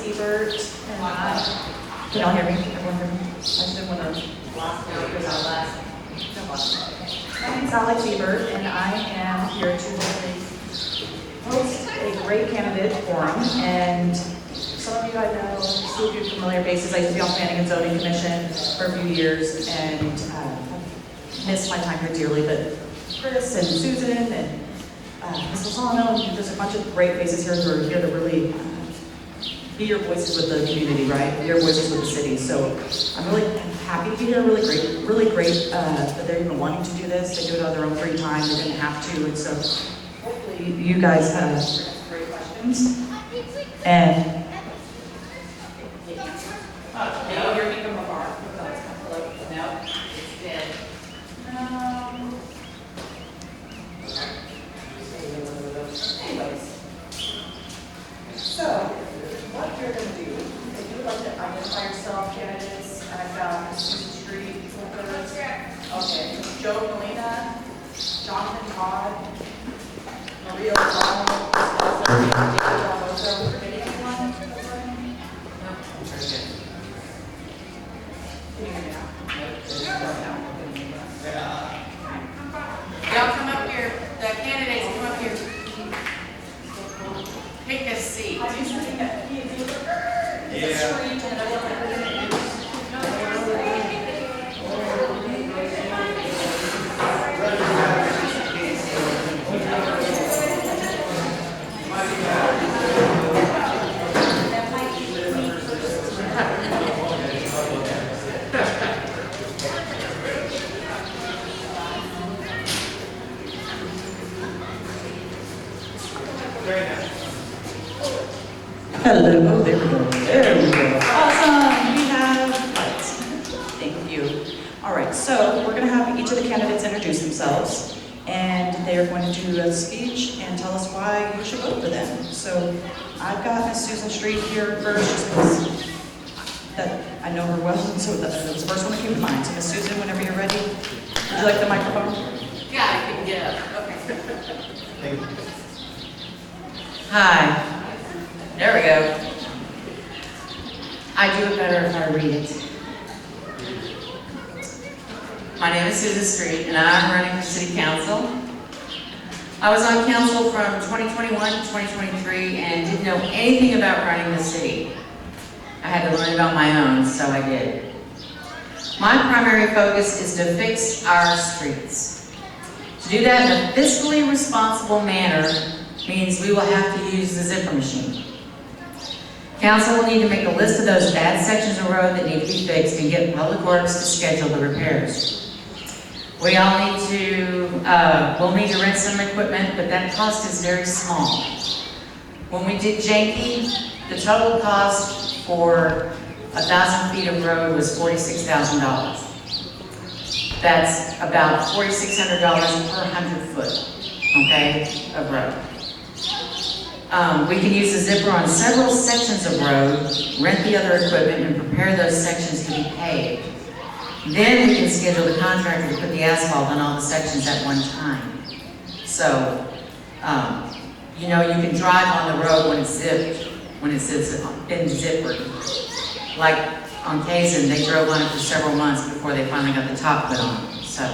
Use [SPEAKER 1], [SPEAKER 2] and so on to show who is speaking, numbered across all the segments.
[SPEAKER 1] Ebert, and can y'all hear me? Everyone hear me? I just didn't want to blast out because I last. My name's Alex Ebert, and I am here to host a great candidate forum. And some of you I know, some of you familiar faces. I used to be on Planning and Zoning Commission for a few years, and missed my time here dearly. But Chris and Susan and Ms. Lozano, and there's a bunch of great faces here who are here to really be your voices with the community, right? Be your voices with the city. So I'm really happy to be here. Really great that they're even wanting to do this. They do it on their own free time. They didn't have to, and so hopefully you guys have great questions. And
[SPEAKER 2] No, you're making a bar. No, it's dead.
[SPEAKER 1] Anyways, so what you're going to do, if you would like to identify yourself, candidates, I've got Susan Street, okay, Joe Molina, Jonathan Todd, Maria O'Donnell, David Alonso. Forgetting anyone?
[SPEAKER 2] No, very good.
[SPEAKER 1] Can you hear me now?
[SPEAKER 2] Y'all come up here. The candidates come up here. Take a seat.
[SPEAKER 1] I used to think that he is a street and everything. Hello, there we go. There we go. Awesome. We have lights. Thank you. All right, so we're going to have each of the candidates introduce themselves, and they are going to do a speech and tell us why you should vote for them. So I've got Miss Susan Street here first, just because that I know her well, and so that was the first one that came to mind. So Miss Susan, whenever you're ready, would you like the microphone?
[SPEAKER 2] Yeah, I can get up. Okay.
[SPEAKER 3] Hi. There we go. I do it better if I read it. My name is Susan Street, and I'm running for City Council. I was on council from 2021 to 2023 and didn't know anything about running the city. I had to learn it on my own, so I did. My primary focus is to fix our streets. To do that in a fiscally responsible manner means we will have to use the zipper machine. Council will need to make a list of those bad sections of road that need to be fixed and get Public Works to schedule the repairs. We all need to, we'll need to rent some equipment, but that cost is very small. When we did Janky, the total cost for 1,000 feet of road was $46,000. That's about $4,600 per 100 foot, okay, of road. We can use the zipper on several sections of road, rent the other equipment, and prepare those sections to be paved. Then we can schedule the contractor to put the asphalt on all the sections at one time. So, you know, you can drive on the road when it's zipped, when it's been zippered. Like on Kazin, they drove on it for several months before they finally got the top put on. So,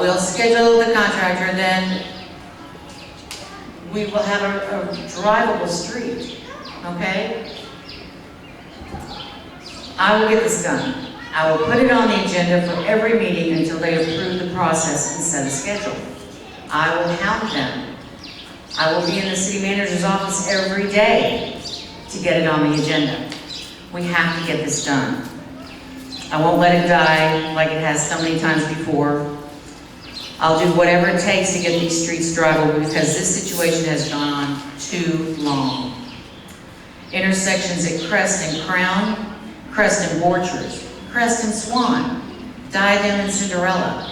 [SPEAKER 3] we'll schedule the contractor, then we will have a drivable street, okay? I will get this done. I will put it on the agenda for every meeting until they approve the process and set a schedule. I will hound them. I will be in the city manager's office every day to get it on the agenda. We have to get this done. I won't let it die like it has so many times before. I'll do whatever it takes to get these streets drivable because this situation has gone on too long. Intersections at Crest and Crown, Crest and Borchers, Crest and Swan, Diadem and Cinderella,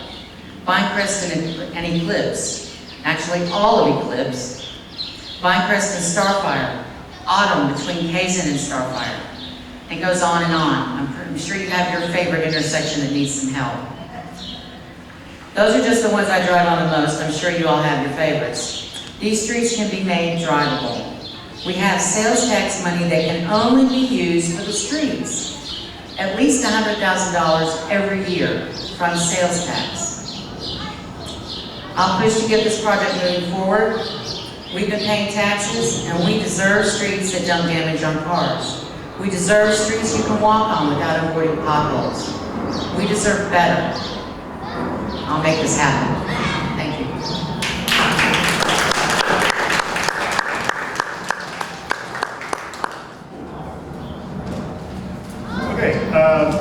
[SPEAKER 3] Vinecrest and Eclipse, actually all of Eclipse, Vinecrest and Starfire, Autumn between Kazin and Starfire. It goes on and on. I'm sure you have your favorite intersection that needs some help. Those are just the ones I drive on the most. I'm sure you all have your favorites. These streets can be made drivable. We have sales tax money that can only be used for the streets. At least $100,000 every year from sales tax. I'll push to get this project moving forward. We've been paying taxes, and we deserve streets that don't damage our cars. We deserve streets you can walk on without avoiding potholes. We deserve better. I'll make this happen. Thank you.
[SPEAKER 4] Okay,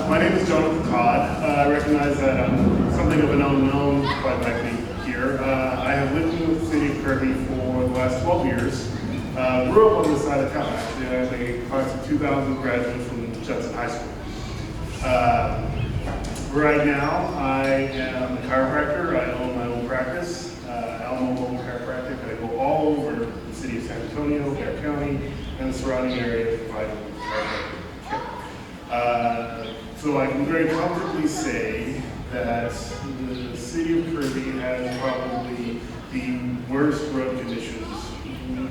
[SPEAKER 4] my name is Jonathan Todd. I recognize that I'm something of an unknown, quite likely, here. I have lived in the city of Kirby for the last 12 years. Grew up on this side of town, actually. I am a class of 2000 graduate from Judson High School. Right now, I am a chiropractor. I own my own practice, Alamo Mobile Chiropractic. I go all over the city of San Antonio, Bear County, and the surrounding area providing chiropractic care. So I can very comfortably say that the city of Kirby has probably the worst road conditions,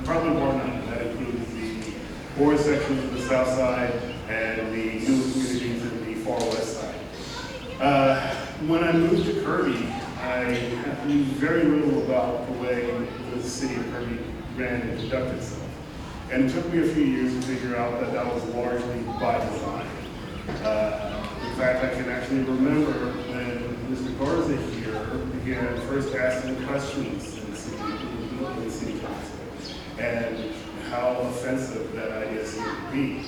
[SPEAKER 4] probably more than none. That includes the poorest sections of the south side and the new communities in the far west side. When I moved to Kirby, I knew very little about the way the city of Kirby ran and conducted itself. And it took me a few years to figure out that that was largely by design. In fact, I can actually remember when Mr. Garza here began first asking questions in the city council, and how offensive that idea seemed to be.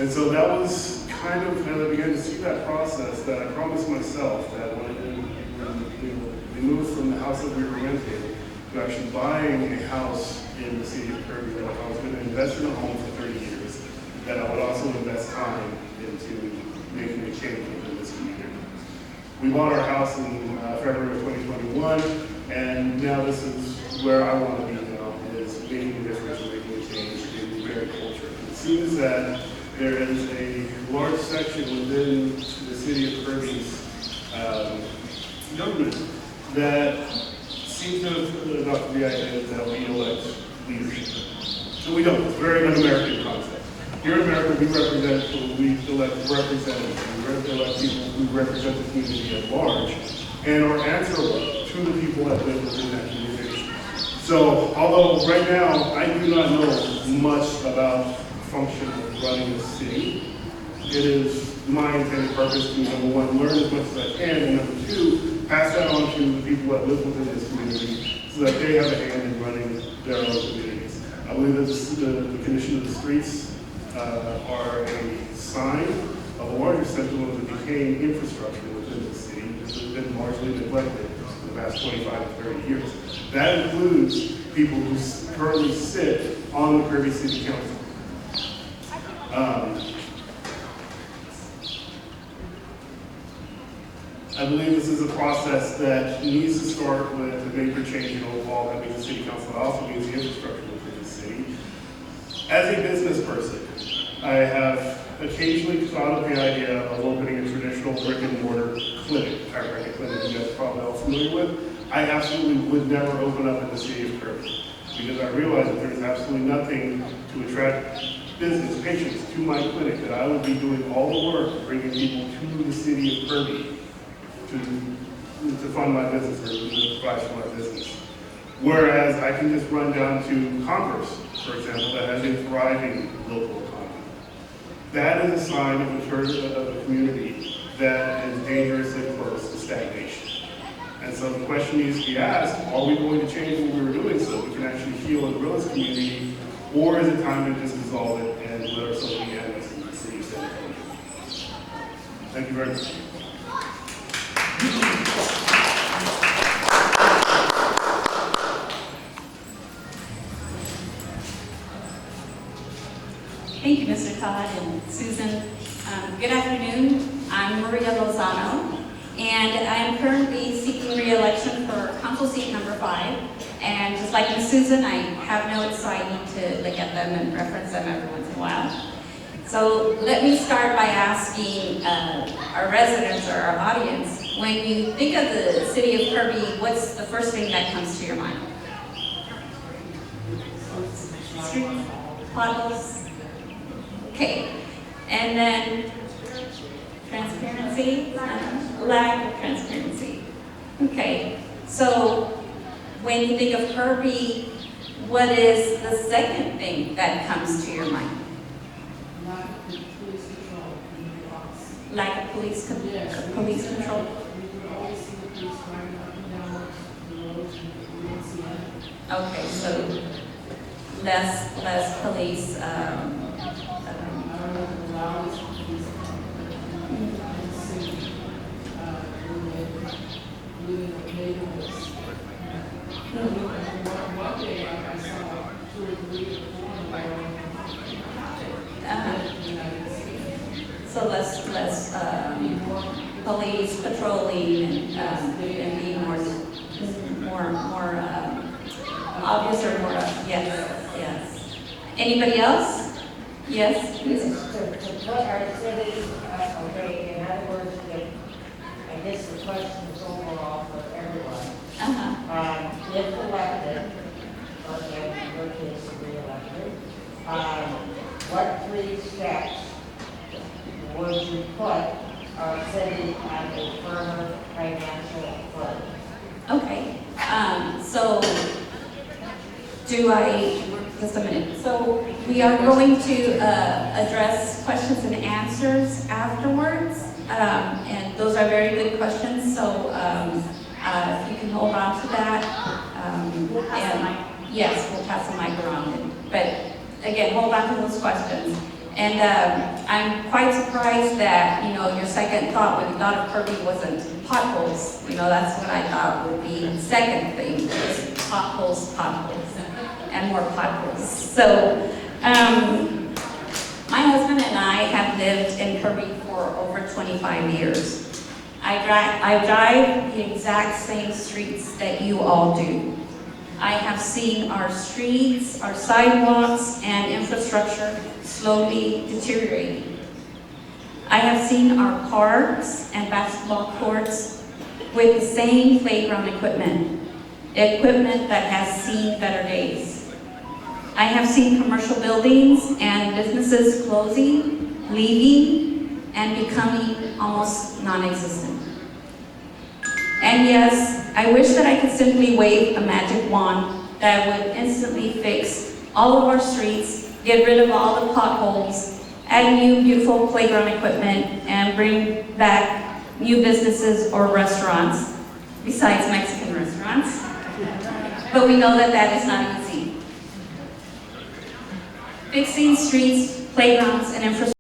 [SPEAKER 4] And so that was kind of, and I began to see that process that I promised myself that when we moved from the house that we were renting to actually buying a house in the city of Kirby, that I was going to invest in a home for 30 years, that I would also invest time into making a change within this community. We bought our house in February of 2021, and now this is where I want to be now, is making a difference and making a change in the very culture. It seems that there is a large section within the city of Kirby's government that seems to have adopted the idea that we elect leadership. And we don't. It's a very un-American concept. Here in America, we elect representatives. We elect people who represent the community at large and are answerable to the people that live within that community. So, although right now I do not know much about the function of running a city, it is my intended purpose to, number one, learn as much as I can, and number two, pass that on to the people that live within this community so that they have a hand in running their own communities. I believe that the condition of the streets are a sign of a larger sentiment of the decaying infrastructure within the city that has been largely neglected for the past 25 to 30 years. That includes people who currently sit on the Kirby City Council. I believe this is a process that needs to start with a major change in overall that means the city council. It also means the infrastructure within the city. As a business person, I have occasionally thought of the idea of opening a traditional brick and mortar clinic, chiropractic clinic you guys are probably all familiar with. I absolutely would never open up in the city of Kirby because I realize that there's absolutely nothing to attract business patients to my clinic, that I would be doing all the work bringing people to the city of Kirby to fund my business or to provide for my business. Whereas I can just run down to Converse, for example, that has a thriving local economy. That is a sign of a community that is dangerously close to stagnation. And so the question needs to be asked, are we going to change what we were doing so we can actually heal and grow this community, or is it time to just dissolve it and let ourselves be animals in the city of San Antonio? Thank you very much.
[SPEAKER 5] Thank you, Mr. Todd and Susan. Good afternoon. I'm Maria Lozano, and I am currently seeking re-election for council seat number 5. And just like Ms. Susan, I have notes, so I need to look at them and reference them every once in a while. So let me start by asking our residents or our audience, when you think of the city of Kirby, what's the first thing that comes to your mind? Streets? potholes? Okay, and then transparency, lack of transparency. Okay, so when you think of Kirby, what is the second thing that comes to your mind?
[SPEAKER 6] Lack of police control in the office.
[SPEAKER 5] Lack of police control?
[SPEAKER 6] We would always see the police driving up and down the roads, and we didn't see any.
[SPEAKER 5] Okay, so less police,
[SPEAKER 6] I don't know if it allows police in the city, living with neighborhoods. One day I saw 2 or 3 or 4 in the United States.
[SPEAKER 5] so less police patrolling and being more obvious or more, yes. Anybody else? Yes, please.
[SPEAKER 7] To put our city, okay, in other words, I guess the question is overall for everyone. If elected, okay, in your case, re-elected, what 3 steps would you put our city on a firmer financial footing?
[SPEAKER 5] Okay, so just a minute. So we are going to address questions and answers afterwards. And those are very good questions, so if you can hold on to that.
[SPEAKER 1] We'll pass the mic.
[SPEAKER 5] Yes, we'll pass the mic around. But again, hold on to those questions. And I'm quite surprised that, your second thought when you thought of Kirby wasn't potholes. That's what I thought would be the second thing, was potholes, and more potholes. So, my husband and I have lived in Kirby for over 25 years. I drive the exact same streets that you all do. I have seen our streets, our sidewalks, and infrastructure slowly deteriorating. I have seen our parks and basketball courts with the same playground equipment that has seen better days. I have seen commercial buildings and businesses closing, leaving, and becoming almost non-existent. And yes, I wish that I could simply wave a magic wand that would instantly fix all of our streets, get rid of all the potholes, add new beautiful playground equipment, and bring back new businesses or restaurants, besides Mexican restaurants. But we know that that is not easy. Fixing streets, playgrounds, and infrastructure